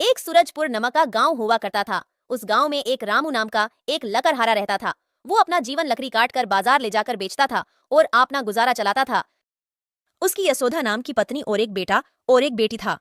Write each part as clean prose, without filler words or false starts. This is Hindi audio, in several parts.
एक सूरजपुर नामक का गांव हुआ करता था। उस गांव में एक रामू नाम का एक लकड़हारा रहता था। वो अपना जीवन लकड़ी काट कर बाजार ले जाकर बेचता था और अपना गुजारा चलाता था। उसकी यशोदा नाम की पत्नी और एक बेटा और एक बेटी था।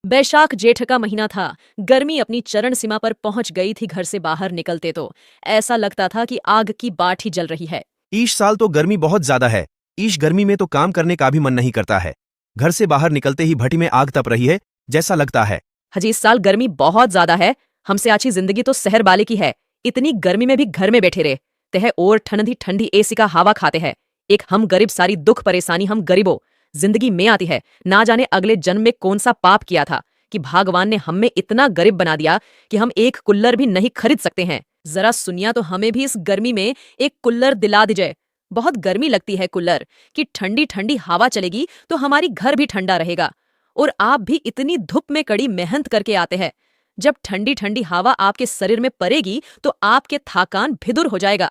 बैशाख जेठ का महीना था। गर्मी अपनी चरण सीमा पर पहुंच गई थी। घर से बाहर निकलते तो ऐसा लगता था कि आग की बाट ही जल रही है। इस साल तो गर्मी बहुत ज्यादा है। इस गर्मी में तो काम करने का भी मन नहीं करता है। घर से बाहर निकलते ही भट्टी में आग तप रही है जैसा लगता है। हजी इस साल गर्मी बहुत ज्यादा है। हमसे अच्छी जिंदगी तो शहर वाले की है। इतनी गर्मी में भी घर में बैठे रहते हैं और ठंडी ठंडी एसी का हवा खाते हैं। एक हम गरीब, सारी दुख परेशानी हम गरीबों जिंदगी में आती है। ना जाने अगले जन्म में कौन सा पाप किया था कि भगवान ने हमें इतना गरीब बना दिया कि हम एक कूलर भी नहीं खरीद सकते हैं। जरा सुनिया तो हमें भी इस गर्मी में एक कूलर दिला दीजिए। बहुत गर्मी लगती है कूलर की ठंडी ठंडी हवा चलेगी तो हमारी घर भी ठंडा रहेगा। और आप भी इतनी धूप में कड़ी मेहनत करके आते हैं। जब ठंडी ठंडी हवा आपके शरीर में पड़ेगी तो आपके थकान भी दूर हो जाएगा।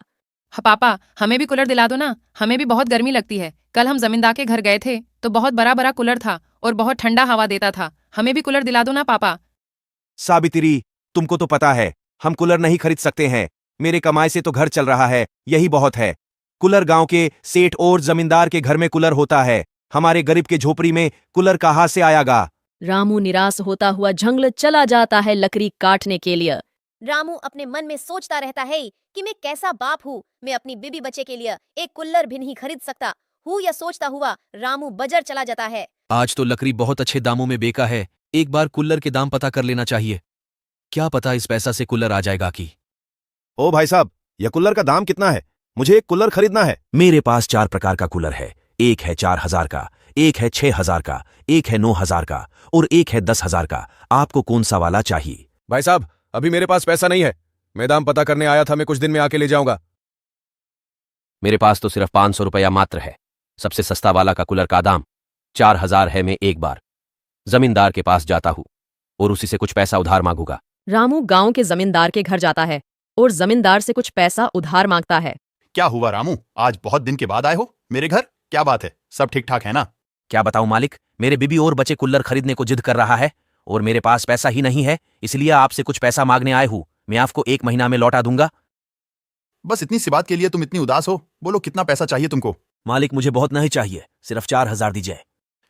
हाँ पापा, हमें भी कूलर दिला दो ना। हमें भी बहुत गर्मी लगती है। कल हम जमींदार के घर गए थे तो बहुत बड़ा बड़ा कूलर था और बहुत ठंडा हवा देता था। हमें भी कूलर दिला दो ना पापा। सावित्री, तुमको तो पता है हम कूलर नहीं खरीद सकते हैं। मेरे कमाई से तो घर चल रहा है, यही बहुत है। कूलर गांव के सेठ और जमींदार के घर में कूलर होता है। हमारे गरीब के झोपड़ी में कूलर कहाँ से आएगा। रामू निराश होता हुआ जंगल चला जाता है लकड़ी काटने के लिए। रामू अपने मन में सोचता रहता है कि मैं कैसा बाप हूँ। मैं अपनी बीबी बच्चे के लिए एक कूलर भी नहीं खरीद सकता हूँ। यह सोचता हुआ रामू बाजार चला जाता है। आज तो लकड़ी बहुत अच्छे दामों में बेका है। एक बार कूलर के दाम पता कर लेना चाहिए। क्या पता इस पैसा से कूलर आ जाएगा कि। ओ भाई साहब, यह कूलर का दाम कितना है? मुझे एक कूलर खरीदना है। मेरे पास 4 प्रकार का कूलर है। एक है 4000 का, एक है 6000 का, एक है 9000 का और एक है 10,000 का। आपको कौन सा वाला चाहिए? भाई साहब, अभी मेरे पास पैसा नहीं है। मैं दाम पता करने आया था, मैं कुछ दिन में आके ले जाऊंगा। मेरे पास तो सिर्फ 500 रुपया मात्र है। सबसे सस्ता वाला का कूलर का दाम 4000 है। मैं एक बार जमींदार के पास जाता हूँ और उसी से कुछ पैसा उधार मांगूंगा। रामू गांव के जमींदार के घर जाता है और जमींदार से कुछ पैसा उधार मांगता है। क्या हुआ रामू, आज बहुत दिन के बाद आए हो मेरे घर? क्या बात है, सब ठीक ठाक है ना? क्या बताऊं मालिक, मेरे बीबी और बच्चे कूलर खरीदने को जिद कर रहा है और मेरे पास पैसा ही नहीं है। इसलिए आपसे कुछ पैसा मांगने आए हूं। मैं आपको 1 महीना में लौटा दूंगा। बस इतनी सी बात के लिए तुम इतनी उदास हो? बोलो कितना पैसा चाहिए तुमको? मालिक, मुझे बहुत नहीं चाहिए, सिर्फ 4000 दीजिए।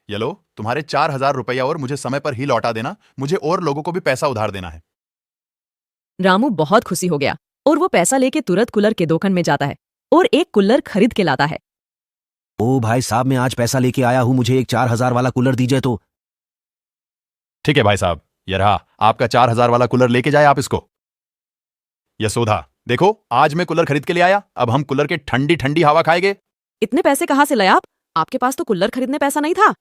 ये लो, तुम्हारे 4000 रुपया और मुझे समय पर ही लौटा देना। मुझे और लोगों को भी पैसा उधार देना है। रामू बहुत खुशी हो गया और वो पैसा लेके तुरंत कूलर के दुकान में जाता है और एक कूलर खरीद के लाता है। ओ भाई साहब, मैं आज पैसा लेके आया हूं, मुझे एक 4000 वाला कूलर दीजिए तो। ठीक है भाई साहब, ये रहा आपका 4000 वाला कूलर, लेके जाए आप इसको। यशोदा, देखो आज मैं कूलर खरीद के ले आया। अब हम कूलर के ठंडी ठंडी हवा खाएंगे। इतने पैसे कहाँ से लाए आप? आपके पास तो कूलर खरीदने पैसा नहीं था।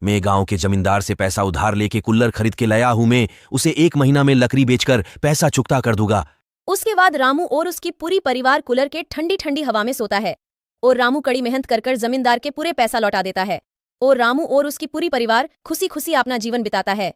मैं गांव के जमींदार से पैसा उधार लेके कूलर खरीद के लाया हूं। मैं उसे 1 महीना में लकड़ी बेचकर पैसा चुकता कर दूंगा। उसके बाद रामू और उसकी पूरी परिवार कूलर के ठंडी ठंडी हवा में सोता है और रामू कड़ी मेहनत कर जमींदार के पूरे पैसा लौटा देता है और रामू और उसकी पूरी परिवार खुशी खुशी अपना जीवन बिताता है।